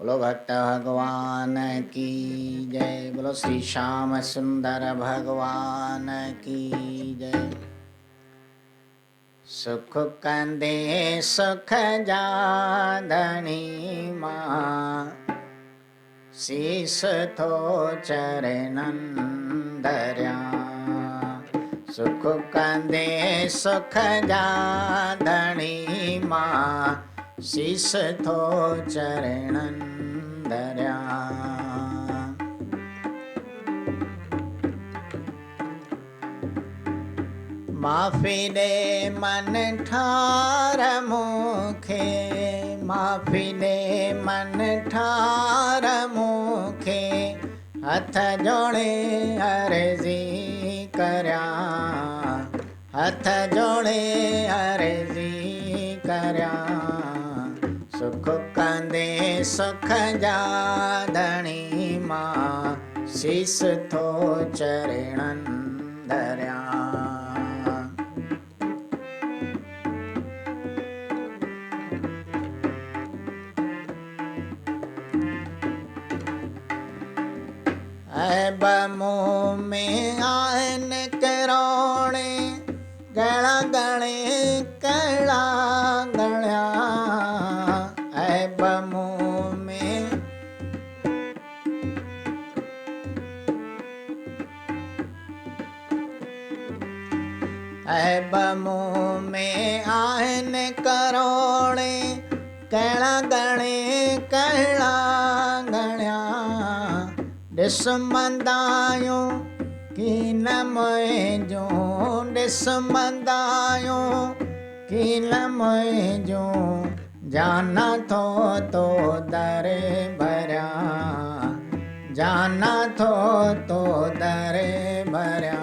बोलो भक्त भगवान की जय। बोलो श्री श्याम सुंदर भगवान की जय। सुख कंदे सुख जादनी मां, शीस थो चरणन धर्या। सुख कंदे सुख जादनी मां, शीस थो चरणन धर्या। माफ़ी दे मन ठार मूंखे, माफ़ी दे मन ठार मूंखे, हथ जोड़े अर्ज़ी कर्या, हथ जोड़े अर्ज़ी कर्या। सुख कंदे सुख जादनी मां, शीस थो चरणन धर्या। ऐब मुँह में आन करोणे, गड़ा गणे कड़ा गणया। ऐब मुँह में ऐब मुँह में आन करोणे, कड़ा गणे कड़ा गणया। ॾिस मंदायूं की न मुंहिंजो, ॾिस मंदायूं की न मुंहिंजो, जाना थो तो दर भरिया, जाना थो तो दर भरिया।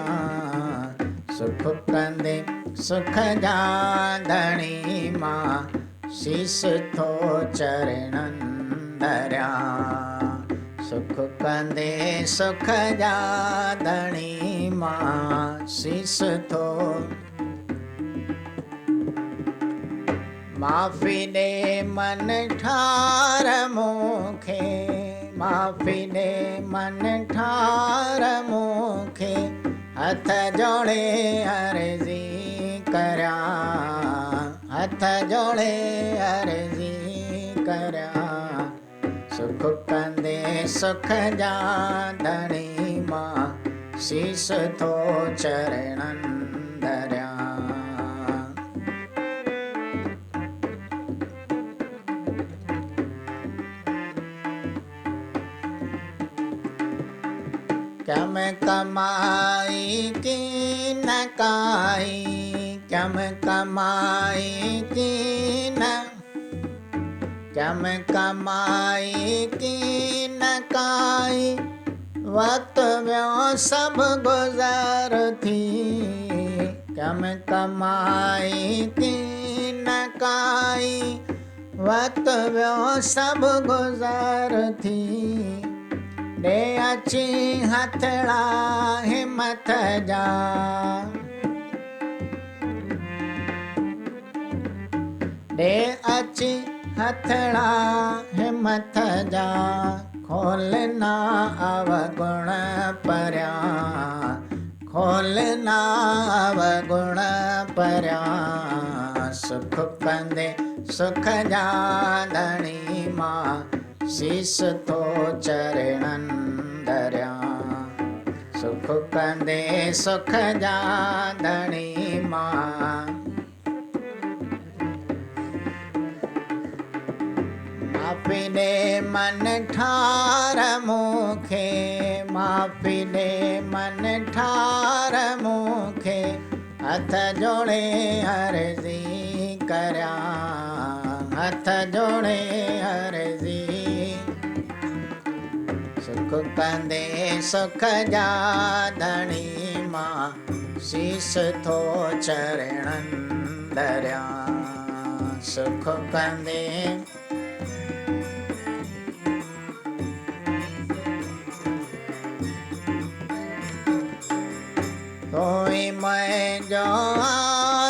सुख कंदे सुख जादनी मां, शीस थो चरणन धर्या। सुख कंदे सुख जादनी मां, शीस थो। माफ़ी दे मन ठार मूंखे, माफ़ी दे मन ठार मूंखे, हथ जोड़े अर्ज़ी कर्या, हथ जोड़े अर्ज़ी कर्या। सुख कंदे सुख जादनी मां, शीस थो चरणन धर्या। क्यम कमाई की न काई, क्यम कमाई की न, क्यम कमाई की न काई, वक्त व्यो सब गुज़र थी। क्यम कमाई की न काई, वक्त व्यो सब गुज़र थी। ॾे अची हथड़ा हिम्मत जा, ॾे अची हथड़ा हिम्मत जा। खोलना अवगुण पर्या, खोलना अवगुण पर्या। सुख कंदे सुख जादनी मां, शीस थो चरणन धर्या। सुख कंदे सुख जादनी मां, माफ़ी दे मन ठार मूंखे, माफ़ी दे मन ठार मूंखे, हथ जोड़े अर्ज़ी कर्या, हथ जोड़े अर्ज़ी। सुख कंदे सुख जादनी मां, शीस थो चरणन धर्या। सुख कंदे तोई मुंहिंजो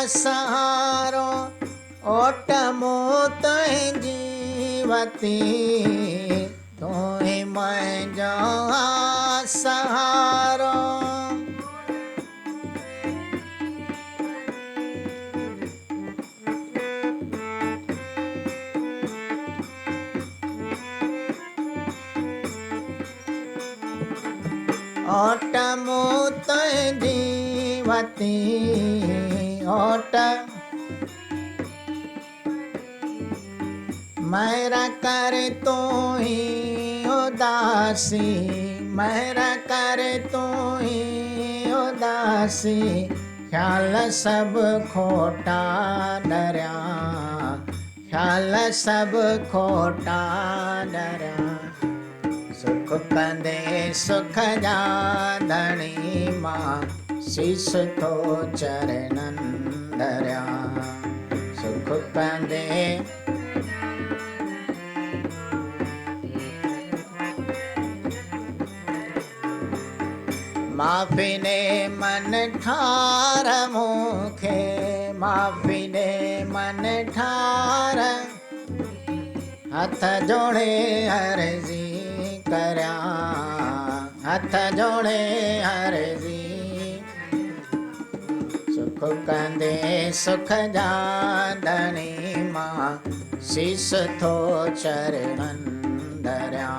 सहारो, ओट मूं तुंहिंजी जीवती तू ही मुंहिंजो सहारो। ओट मूत जीवती ओट मेरा कर तू ही उदासी, मेरा कर तू ही उदासी। ख्याल सब खोटा डरिया, ख्याल सब खोटा डरिया। सुख कंदे सुख जा धणी मां, शीस तो चरणन धरिया। सुख कंदे माफ़ी ने मन ठार मूंखे, माफ़ी ने मन ठार। हथ जोड़े अर्ज़ी करिया, हथ जोड़े अर्ज़ी। सुख कंदे सुख जा धणी मां, शीस थो चरणन धरिया।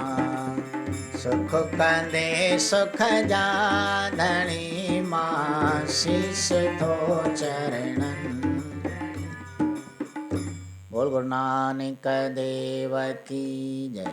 सुख कंदे सुख जा धणी मां, शीस थो चरणन। बोल गुरु नानक देव की जय।